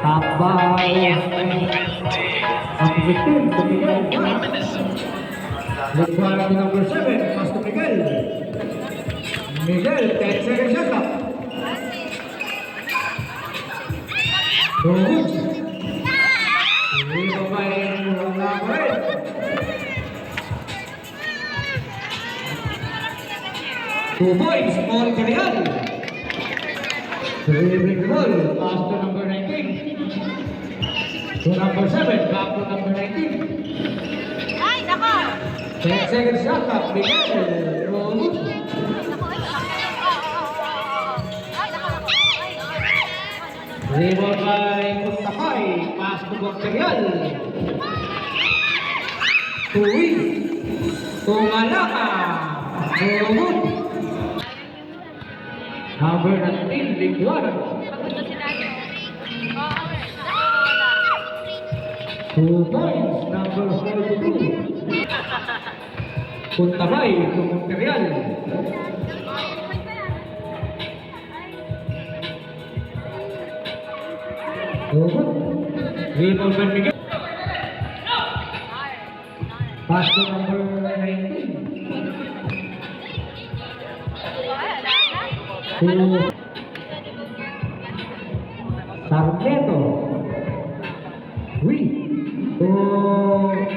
Abay. Ang 15, tumigil. Required number 7, pass to Miguel. Miguel, 10 seconds shot up. Good. Dito pa rin ang number 8. 2 points, all Carial. Delivering the ball, pass to number 19. To number 7, back to number 19. Ay, nako! 10 seconds shot up, Miguel. Roll. Dribble by Mustafay, pass to Carial. Tuwi, Tumalaka. Roll. Number 19, Liguan. 2 points, number 42. Puntabay, Tumunterial. Rebound by Miguel. Pass to number 19. To Sarmiento. To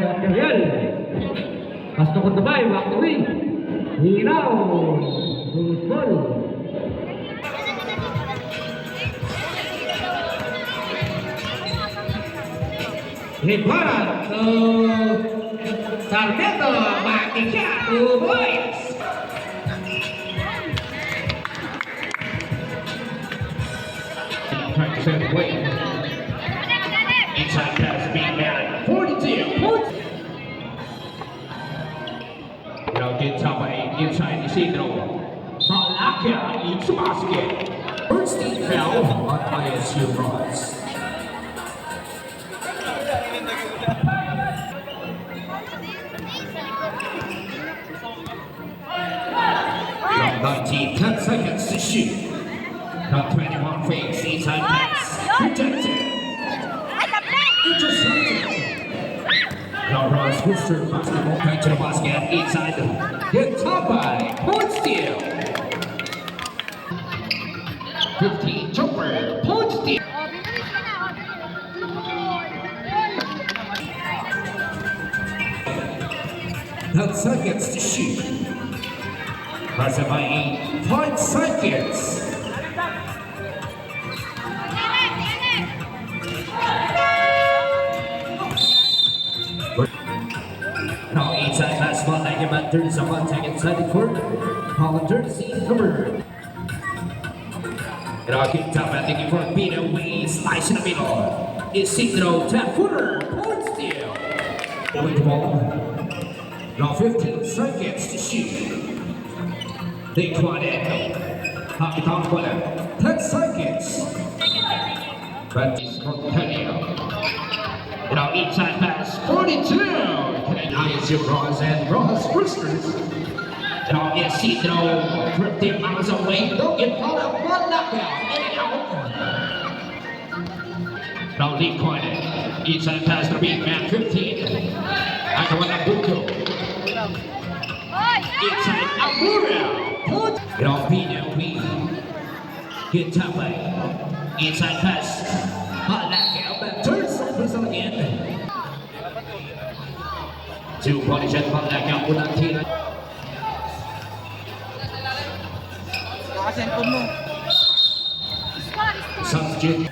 Material. Pass to Puntabay, back to Wing. Hinaw. Loose ball. Higuaran to Sarmiento, backing shot, 2 points. Practicing play. Inside pass being mad. 42 points. Ginta by inside Isidro. Malakia eats basket. First team foul on ISU Roxas. From 19, 10 seconds to shoot. From 21 fakes, inside pass. Rejected. Intercepted. Now Rooster basketball back to the basket inside. Hit top by point steal. 15 jumper, point steal. Ten seconds to shoot. Pass it by 8. 5 seconds. Now inside pass ball like about 30 seconds inside the corner. Hollander sees cover. Now kick top at the front beat away. Slice in the middle. Isidro tap footer. Point steal. With the ball. Now 15 seconds to shoot. They quad it. Hockey top corner. 10 seconds. Practice from Penny. Now inside pass, 42. ISU Roxas and Roosters. Now Isidro drifting miles away. Don't get caught up. One knockout. And out. Now deep corner. Inside pass to big man, 15. Akawana Buko. Inside Amura. Now Pino P. Get top by. Inside pass. Malaka turns something again. 2 point shot Malaka unang tira. Substitute.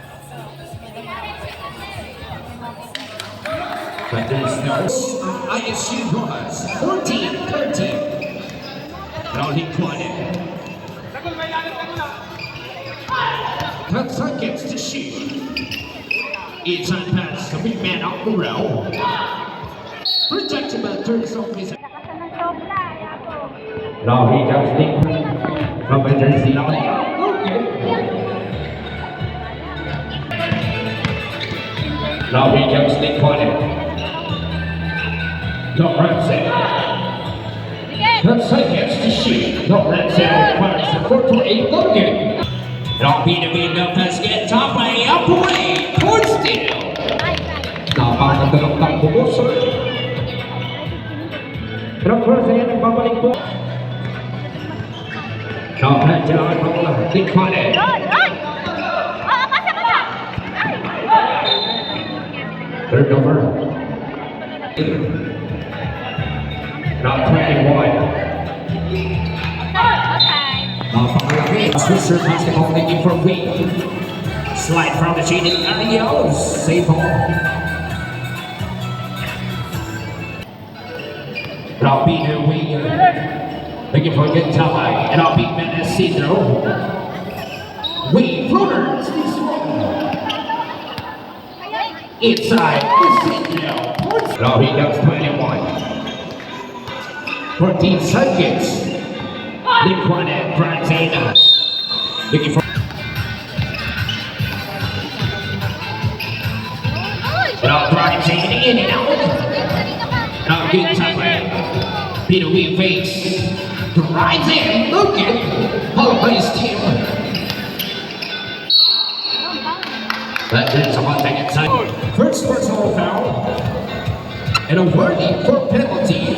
But there's no ISU Roxas 14-13. Now he quad 10 seconds to shoot. Inside pass, the big man out the row. Rejected by third zone. Now he just thinks from the jersey now. Now he just thinks on it. No Ramsey. 10 seconds to shoot. No Ramsey requires a 4-8 look. Now Peter being up basket, top by up away. Towards Nagtanong ng bumuso. Pero first ayan, nagbabalik po. Shot down from the corner. Third over. Now 21. Napakalaki. Rooster has the ball taking for Wade. Slide from the shaded area. Save ball. Now beat Wade. Looking for a good tie. And I'll beat Menacino. Wade floater. Inside. Now he comes 21. 14 seconds. Link one and Brazina. Looking for. Now Brazina in and out. Now good time. Peter Wee face. Drives in. Look at. Hall plays team. That is a one second time. First personal foul. And a warning for penalty.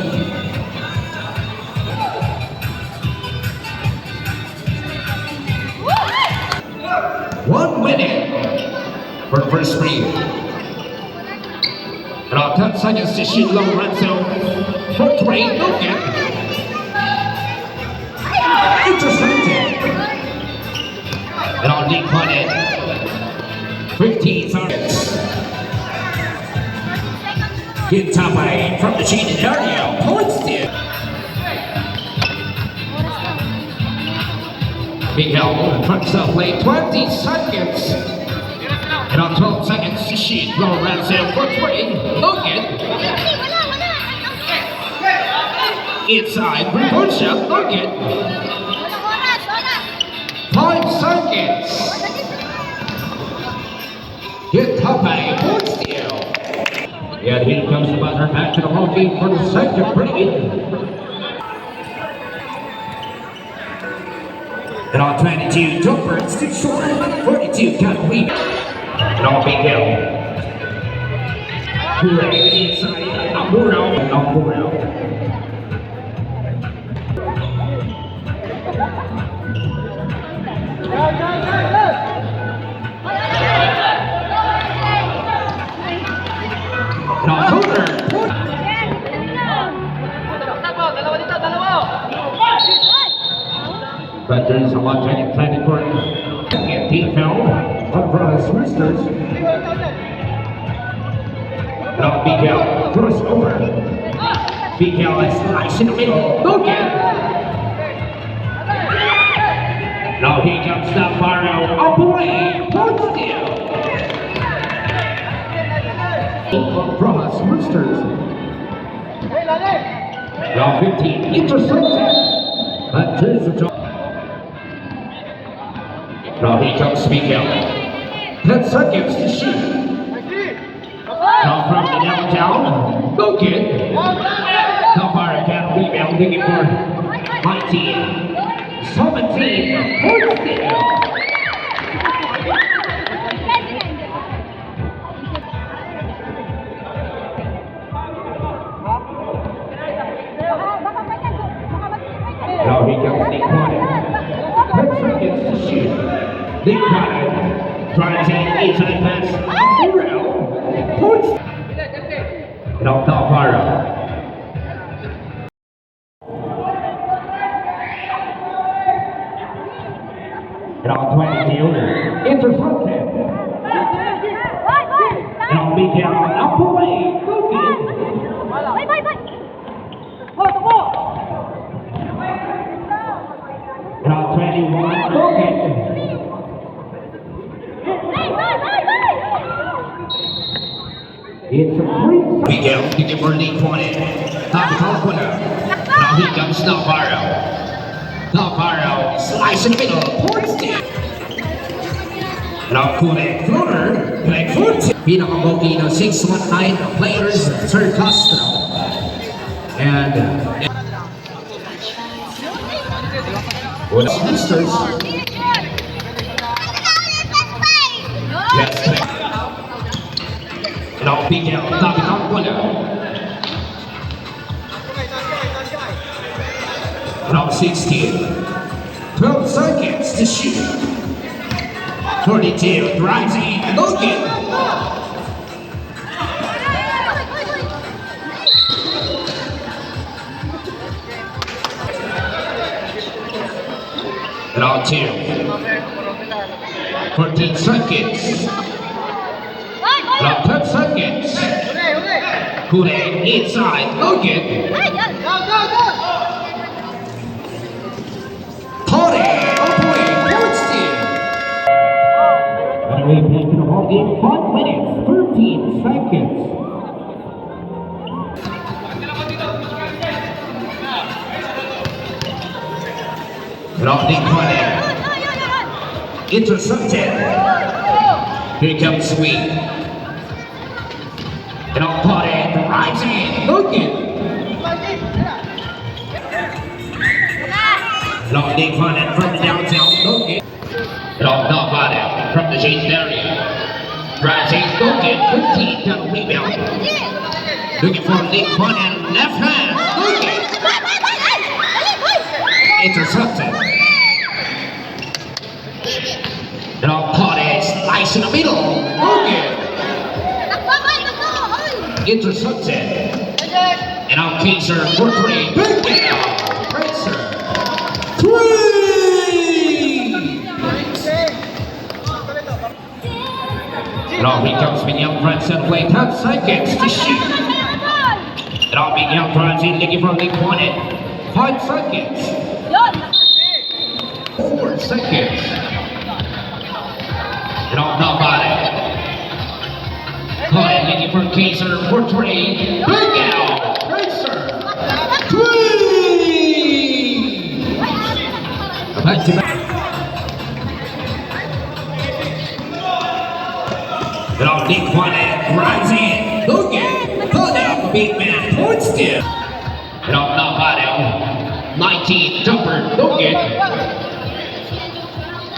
1 minute for the first free. And I'll 10 seconds to shoot low red zone. For 3, look at. Intercepted. And I'll decline it. 15 seconds. Good top by from the cheated area. Points there. Big help, trucks up late, 20 seconds. And on 12 seconds, sheet low red zone for 3. Logan. Inside, reverse shot, Logan. 5 seconds. Good top by points there. And here comes the buzzer back to the home team for the second free. And on 22, jumper, it's too short. 42, got weak. And on big hill. Hooray, inside, up around, up around. And on Hooter. But there's a lot of planning for it. Get deep foul on Roxas Roosters. Now BKL cross over. BKL is slice in the middle. Logan. Now he comes Navarro up away. Point steal. Roxas Roosters. Now 15 intercepted. But there's a job. Now he comes Miguel. 10 seconds to shoot. Now from the downtown, Logan. Navarro can rebound, looking for 19, 17, point steal. Now he comes Nick Quaddon. 10 seconds to shoot. Nick Quaddon drives in, inside pass. Burrell. Points. Now Navarro. Now 22. Intercepted. Now Miguel up away. Logan. Now 21. Logan. It's a free. Miguel looking for Nick Quaddon. Top the corner. Now he comes Navarro. Navarro slice in the middle. Points there. Now Quaddon floater. Like 14. Pinakabogi ng 619 players. Sir Castro. And Roosters. Yes. Now BKL, top Isabela. Round 16. 12 seconds to shoot. 42 drives in. Logan. Round 2. 14 seconds. Round 10 seconds. Kure inside. Logan. Replay to the ball game, 5 minutes, 13 seconds. Rounding corner. Intercepted. Here comes Sweet. And on party, drives in. Logan. Rounding corner from the downtown. Logan. And on Nobody. From the shaded area. Drives in, Logan, 15 down rebound. Looking for Nick one and left hand. Logan. Intercepted. And on Potty, slice in the middle. Logan. Intercepted. And on Kaiser for 3. Big down. Kaiser. 3. And he comes Miguel Francis play 10 seconds to shoot. And Miguel Francis looking for Nick one and 5 seconds. 4 seconds. And nobody. Caught looking for Kaiser for 3. Big out. Kaiser. 3. Back to back. And Nick one and drives in. Logan. Caught out. Big man. Point still. And nobody. 19 jumper. Logan.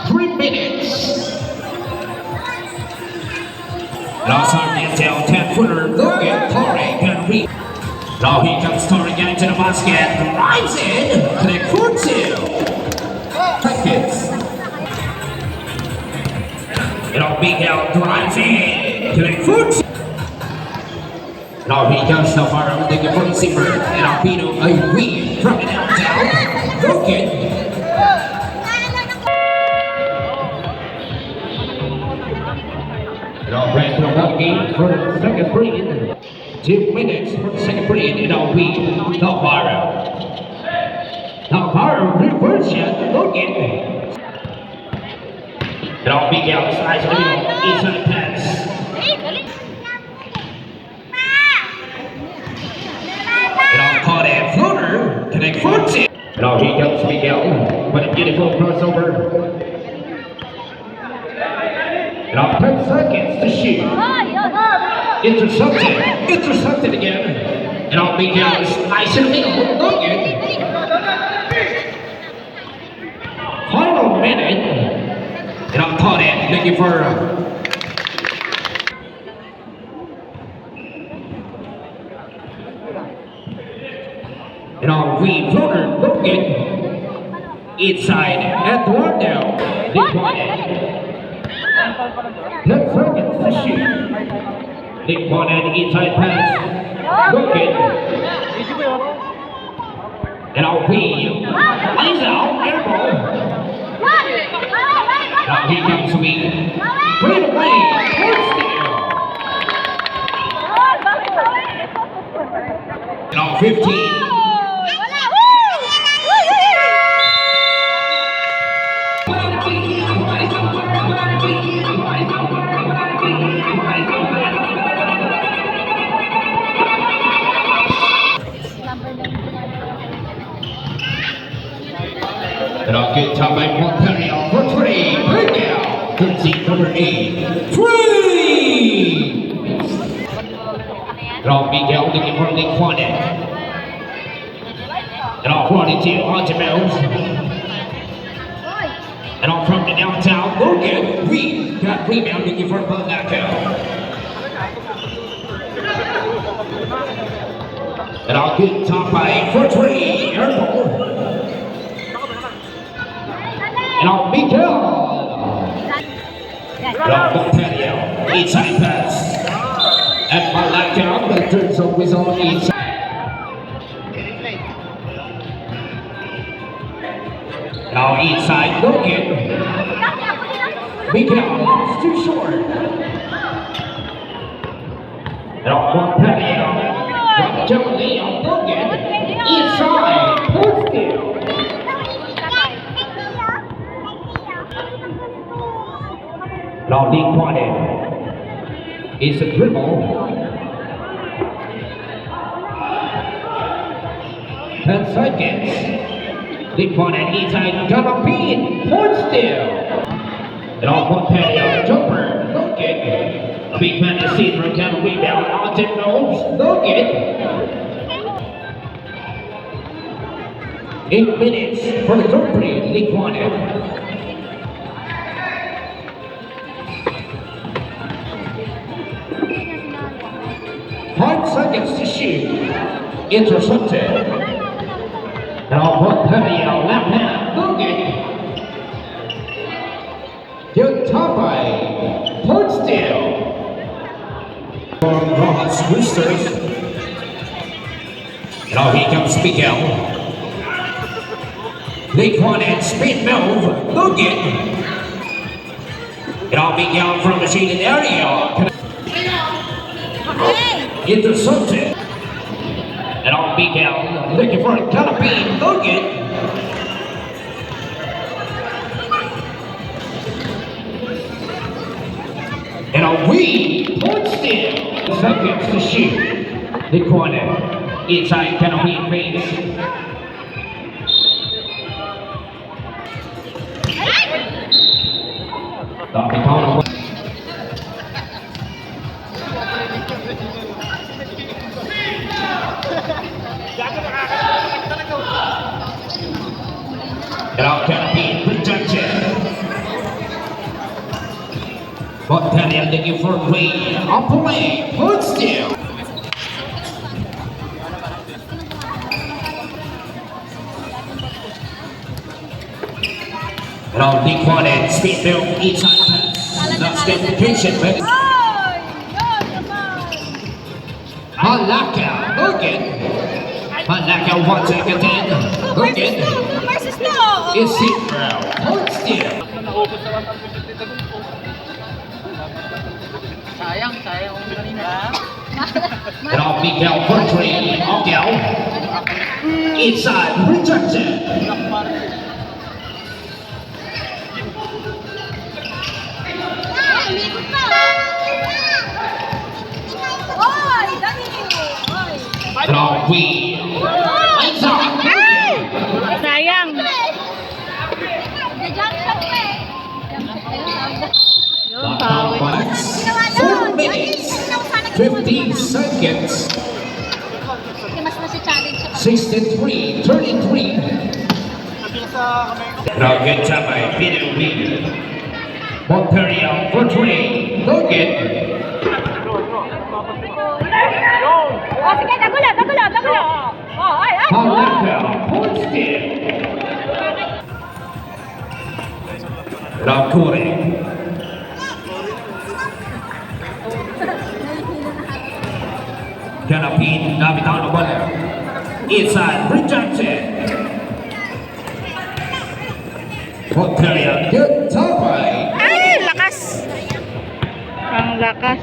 3 minutes. Lost our down 10-footer. Logan Torrey can reach. Now he comes Torrey getting to the basket. Drives in. Click for 2. Seconds. And Miguel drives in. Click for 2. Now he comes so far up looking for the receiver. And Albino a win from the downtown. Logan. Now back to the ball game for the second period. 2 minutes for the second period. And now we Navarro. Navarro reversion. Logan. Now Miguel slides in the middle. Inside pass. And now caught a floater. Connect 14. Now he comes Miguel. What a beautiful crossover. And on 10 seconds to shoot. Intercepted. Intercepted again. And on Miguel slice in the middle. Logan. Final minute. And on caught it. Looking for and on we floater. Logan. Inside. At the one down. They caught it. 10 seconds to shoot. Nick one and inside pass. Logan. And I'll be. Eyes out. Airball. Now he comes to me. Put it away. And on 15. And I'll get top by Montpellier for 3. Big down. Concede number 8. 3. And I'll Miguel looking for Nick one. And I'll 42 onto bounds. And I'll from the downtown. Logan. We got rebound looking for Bogacco. And I'll get top by for 3. Air ball. And I'll beat Daniel, inside pass. And Malaka, that turns on his own inside. Now inside, Logan. Miguel, too short. Now Daniel, Jolie on Logan. Inside, hold still. Now Lee Quanted is a dribble. 10 seconds. Lee Quanted inside, Galopin, hold still. And off one patio, jumper, no kick. Big man is seen from Campbell rebound, on tip nose, no kick. 8 minutes for the company, Lee Quanted. 5 seconds to shoot. Intercepted. Now one patio, left hand, no kick. Good top by hold still. From Roxas Roosters. Now here comes Miguel. Lee Quanted, spin move, no kick. Now Miguel from the shaded area. Intercepted. And on Miguel, looking for a Galopin, no kick. And a wee, hold still. Seconds to shoot. The corner, inside Galopin face. And out Galopin, protection. But Daniel looking for a way, up away, hold still. And on Lee Quanted, speed build, inside pass. That's the indication, but Malaka, Logan. Malaka wants it again. Logan. Is it now? Hold still. Sayang kanina. And off Miguel for 3. Miguel. Inside, rejection. And off we. Sayang. Yung pawit. 4 minutes, 15 seconds, Mas na si challenge siya. 63, 33. Now good job by Peter Lee. Monterio for 3. Logan. Oh, sige, tagulo. Oh, ay. Malaka, hold still. Now Corey. Galopin, Navitan Obale. Inside, rejection. Monterio, good top by. Ay, lakas. Ang lakas.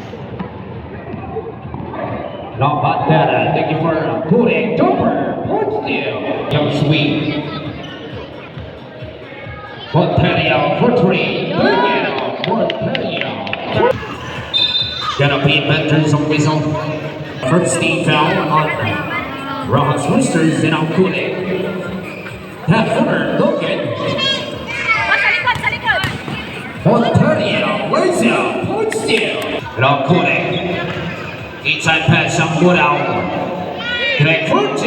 Now Pantera, thank you for putting jumper, hold still. Young sweep. Monterio for 3. Monterio. Galopin mentors on his own. First team foul on Roxas Roosters and Alcune. That footer, Logan. Sa likod. Monterio, lays out, hold still. And Alcune. Inside pass on Woodall. Connect for 2.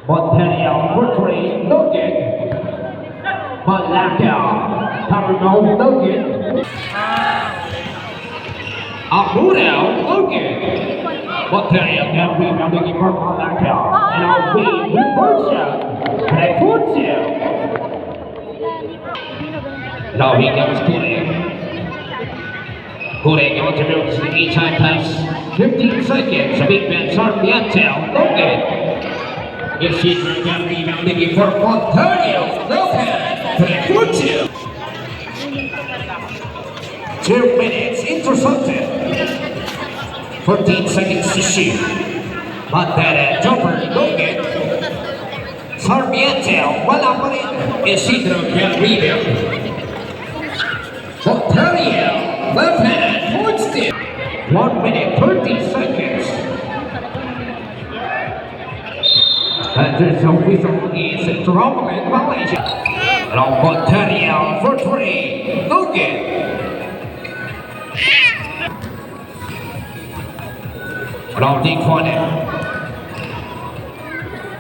Monterio for 3. Logan. Malaka. Power move, Logan. Now, okay. What area can we now looking for that count? And I'll be reverse shot. And I put you. Now he comes Kule. Kule going to move to the E-time pass. 15 seconds. A big man start the untail. Okay. If she's going to be now looking for Ontario. Okay. And I put you. 2 minutes intercepted. 14 seconds to shoot. But that jumper, don't get. Sarmiento, wala pa rin. Isidro can rebound. Ontario, left hand, forward stick. 1 minute, 30 seconds. And there's a whistle is Drogoman, Malaysia. And on Ontario for 3, don't get. Round the corner.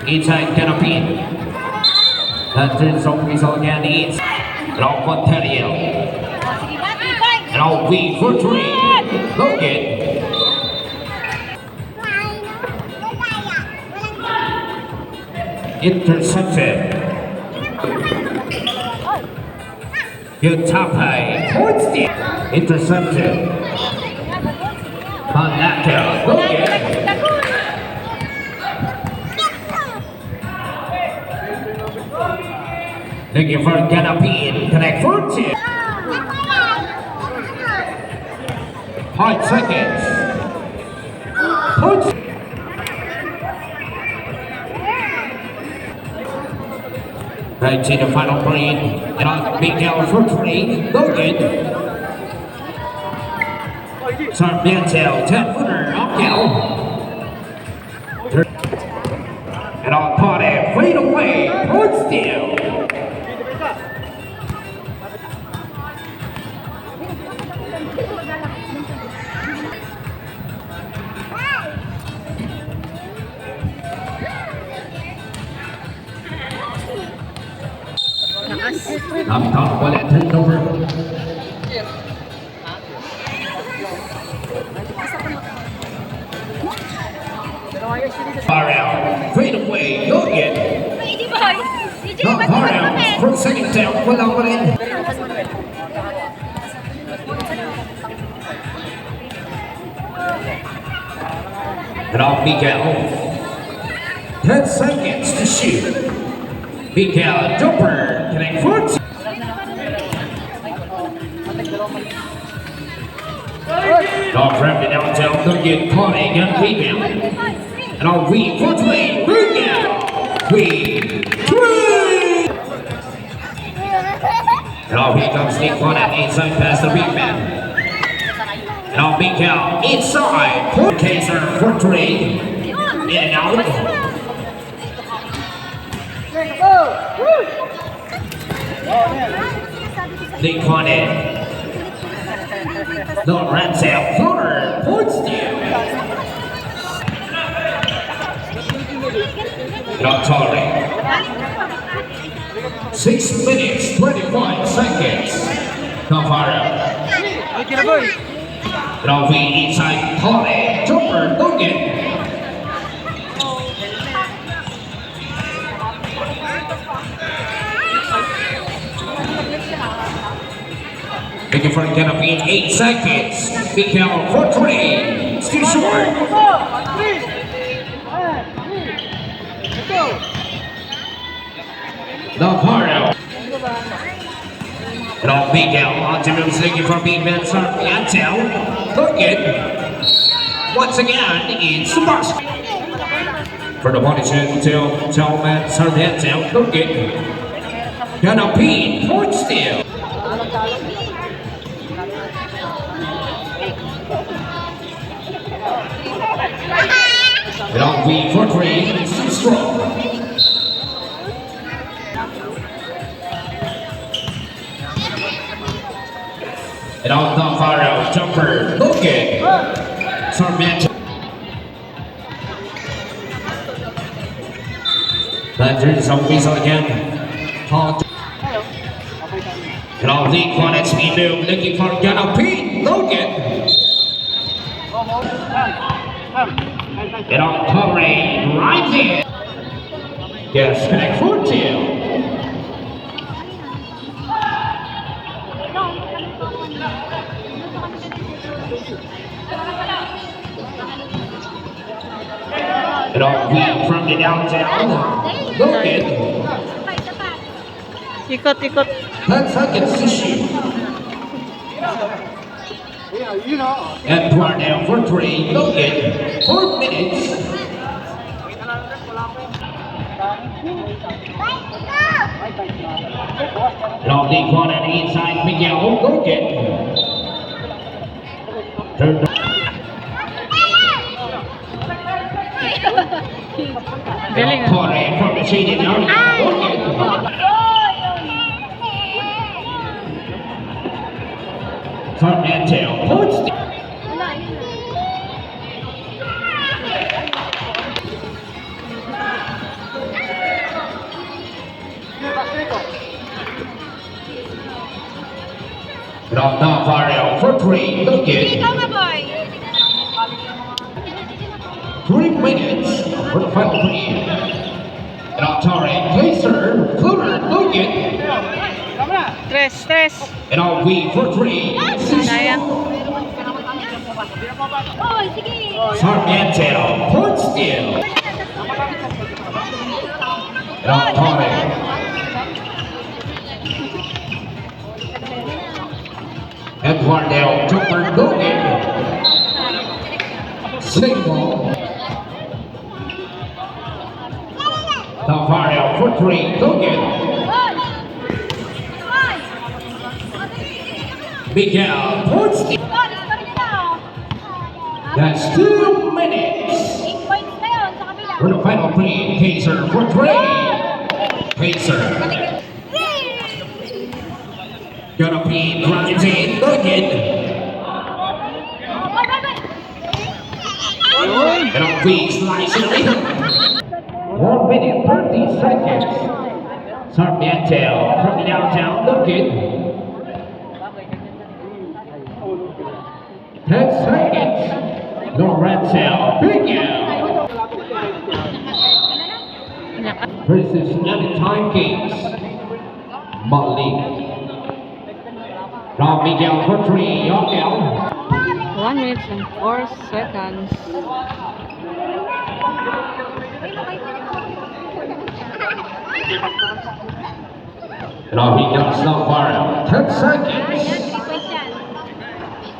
Inside canopy. And turns on whistle again is Round Ontario. Round V for 3. Logan. Intercepted. Good top high. Towards the intercepted. Panaka, Logan. Looking for Canopy, connect 14. 5 seconds. Punch. Right to the final green. And on Miguel for 3. Logan. Sarmiento, 10-footer, knockout. And on Potty, fade away, point steal. Up top, well, it turns over. Far out, fade away, Logan. Not far out, from second down, wala pa rin. And off Miguel. 10 seconds to shoot. Miguel, jumper, connect foot. Dog wrapped it downtown, Logan, Conning, and rebound. And I'll read for 3. Miguel, 3. And I'll here comes Nick Conning inside past the big man. And I'll Miguel inside. Port Kaiser for 3. In and out. Nick Conning. No Ransell, floater, point steal. Not tolerate. 6 minutes, 25 seconds. Tavara. Ravi inside, Tore, jumper, Logan. Looking for a canopy in 8 seconds. Big count for 3. It's too short. Navarro. And all big out. Onto moves looking for big man Sarmiento. Logan. Once again, it's the basket. For the position to Tillman Sarmiento. Logan. Canopy, point steal. And on V for 3, it's too strong. And on the far out, jumper, Logan. Sarmiento. Landers on whistle again. Paul. And on the one, it's me move, looking for Canopy, Logan. And on Torre drives in. Yes, connect 4-2. And on V from the downtown. Look it. Ikot. 10 seconds to shoot. And Parnell for 3. Look it. 4 minutes. And on the corner inside Miguel. Look it. Turn. Galing ah. Torre from the shaded area. Look it. Sarmiento points. From Navarro for 3. Look it. Ikaw nga, boy. 3 minutes for the final three. And on Torre, Placer, Clutter, look it. Tres. And on V for 3. Sayang. Oy, sige. Sarmiento, point steal. And on Torre. Eduardo, jumper, look it. Single. Navarro for 3, look it. Miguel, point steal. That's 2 minutes. 8 points na yun sa kabila. For the final three, Pacer for 3. Pacer. Gonna be drives in, look it. And on V, slice it in. 1 minute, 30 seconds. Sarmiento from the downtown, look it. 10 seconds. Lorenzo, big L. Versus 11 time games. Malik. Now Miguel for 3, Miguel. 1 minute and 4 seconds. Now he comes Navarro, 10 seconds.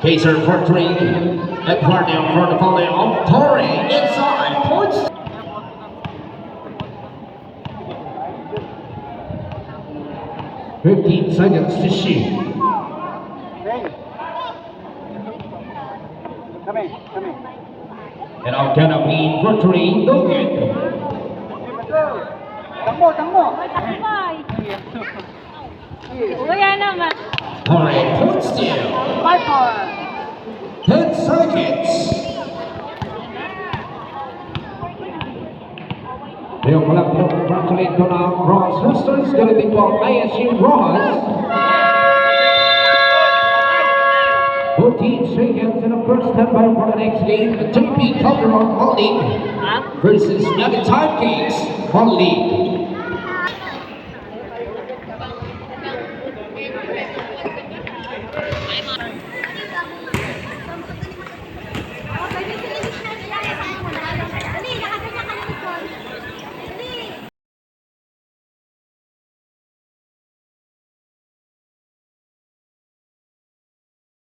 Pacer for 3. And Parnell for the follow. Torre inside, points. "15 seconds to shoot. And I'm gonna be for 3, no good. Kuya naman. Torre, point steal. 10 seconds. Yung walang congratulate ko na Rooster is gonna be called ISU Roxas. 14 seconds in the first standby for the next game. JP Calderon Holding versus 11 time games on league.